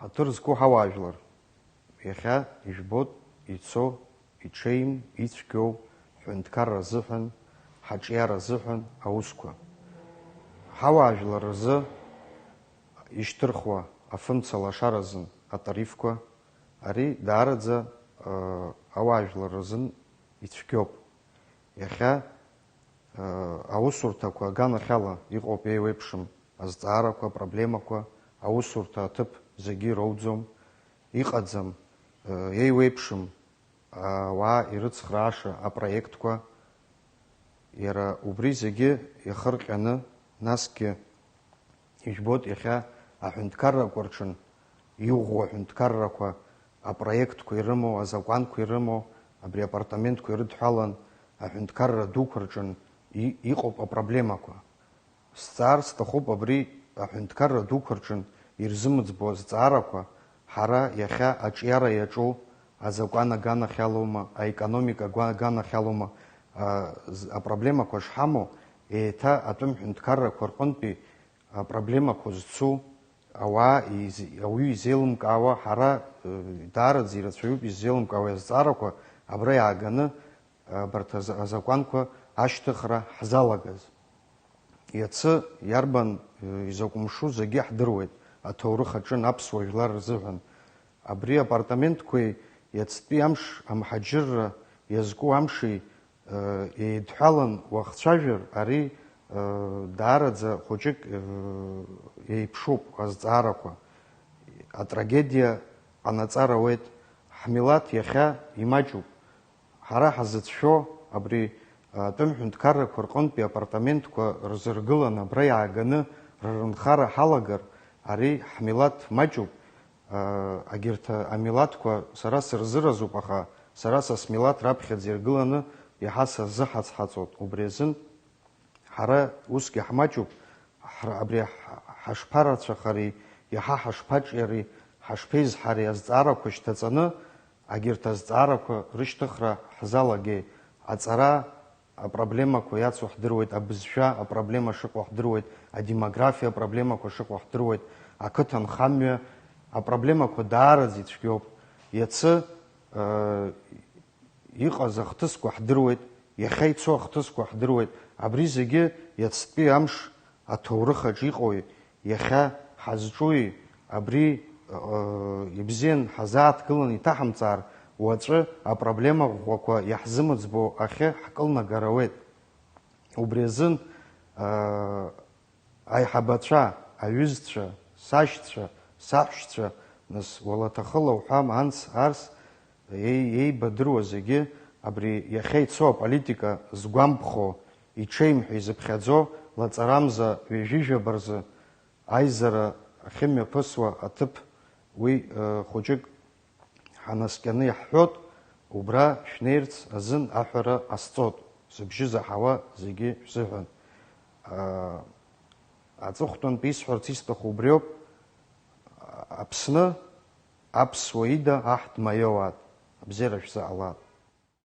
Аҭыр зқәу ҳауаажәлар, иахьа ижәбоит ицо, иҽеим, ицәгьоу, ҳҳәынҭқарра азыҳәан, ҳаҿиара азыҳәан аусқәа. Ҳауаажәлар рзы ишьҭырхуа афымца лашаразын атарифқәа, ари даараӡа ауаажәлар рзын ицәгьоуп. Иахьа аусурҭақәа аганахьала иҟоуп еиуеиԥшым азҵаарақәа, апроблемақәа, аусурҭа аҭыԥ зегьы роуӡом, иҟаӡам еиуеиԥшым ауаа ирыцхрааша апроектқәа, иара убри зегьы иахырҟьаны, насгьы ижәбоит иахьа аҳәынҭқаррақәа рҿын иӷәӷәа аҳәынҭқаррақәа апроектқәа ирымоу, азакәанқәа ирымоу, абри апартаментқәа ирыдҳәалан аҳәынҭқарра дуқәа рҿын иҟоуп апроблемақәа. Сҵаар сҭахуп абри аҳәынҭқарра дуқәа рҿын ирзымыӡбо азҵаарақәа ҳара иахьа аҿиара иаҿу азакәан аганахьалоума, аекономика аганахьалоума апроблемақәа шҳамоу, еиҭа атәым ҳәынҭқаррақәа рҟынтәи апроблемақәа зцу ауаҩы изеилымкаауа, ҳара даараӡа ирацәаҩуп изеилымкаауа азҵаарақәа абра иааганы абарҭ азакәанқәа ашьҭыхра ҳзалагаз. Иацы иарбан изакәымшу зегьы ҳдыруеит аҭоурых аҿын аԥсуа жәлар рзыҳәан. Абри апартаментқәеи иацтәи амш амҳаџьырра иазку амши еидҳәалан уахцәажәар, ари даараӡа хәыҷык еиԥшуп азҵаарақәа. Атрагедиа ҟанаҵар ауеит. Ҳмилаҭ иахьа имаҷуп. Ҳара ҳазыцәшәо абри атәым ҳәынҭқаррақәа рҟынтәи апартаментқәа рзыргылан абра иааганы рынхара ҳалагар, ари ҳмилаҭ маҷуп. Агьырҭ амилаҭқәа сара сырзыразуп, аха сара са смилаҭ раԥхьаӡа иргыланы иаҳа сазыҳаҵҳаҵоит. Убри азын ҳара усгьы ҳмаҷуп, абри ҳашԥарацәахари, иаҳа ҳашԥаҿиари, ҳашԥеизҳари азҵаарақәа шьҭаҵаны, агьырҭ азҵаарақәа рышьҭыхра ҳзалагеи. Аҵара апроблемақәа иацу ҳдыруеит, абызшәа апроблема шыҟоу ҳдыруеит, адемографиа апроблемақәа шыҟоу ҳдыруеит, ақыҭанхамҩа апроблемақәа даараӡа ицәгьоуп. Иацы иҟаз ахҭысқәа ҳдыруеит, иахьа ицо ахҭысқәа ҳдыруеит. Абри зегьы иацтәи амш аҭоурых аҿы иҟоуи, иахьа ҳазҿуи, абри ибзиан ҳазааҭгылан иҭаҳамҵаар, уаҵәы апроблема ӷәӷәақәа иаҳзымыӡбо ахьы ҳкылнагар ауеит. Убри азын аиҳабацәа, аҩызцәа, сашьцәа, саҳәшьцәа, нас уалаҭахыла уҳәам, анс, арс, еибадыруа зегьы абри иахьа ицо аполитика згәамԥхо, иҽеимҳәо, изыԥхьаӡо лаҵарамза ҩажәижәаба рзы аизара ахьымҩаԥысуа аҭыԥ уи хәыҷык ҳанаскьаны иаҳҳәот, убра шәнеирц азын аҳәара ҟасҵот, зыбжьы заҳауа зегьы шәзыҳәан. Аҵыхәтәантә исҳәарц исҭаху убриоуп, Аԥсны аԥсуа ида аҳ дмаиоуаат. Абзиара шәзаҟалаат.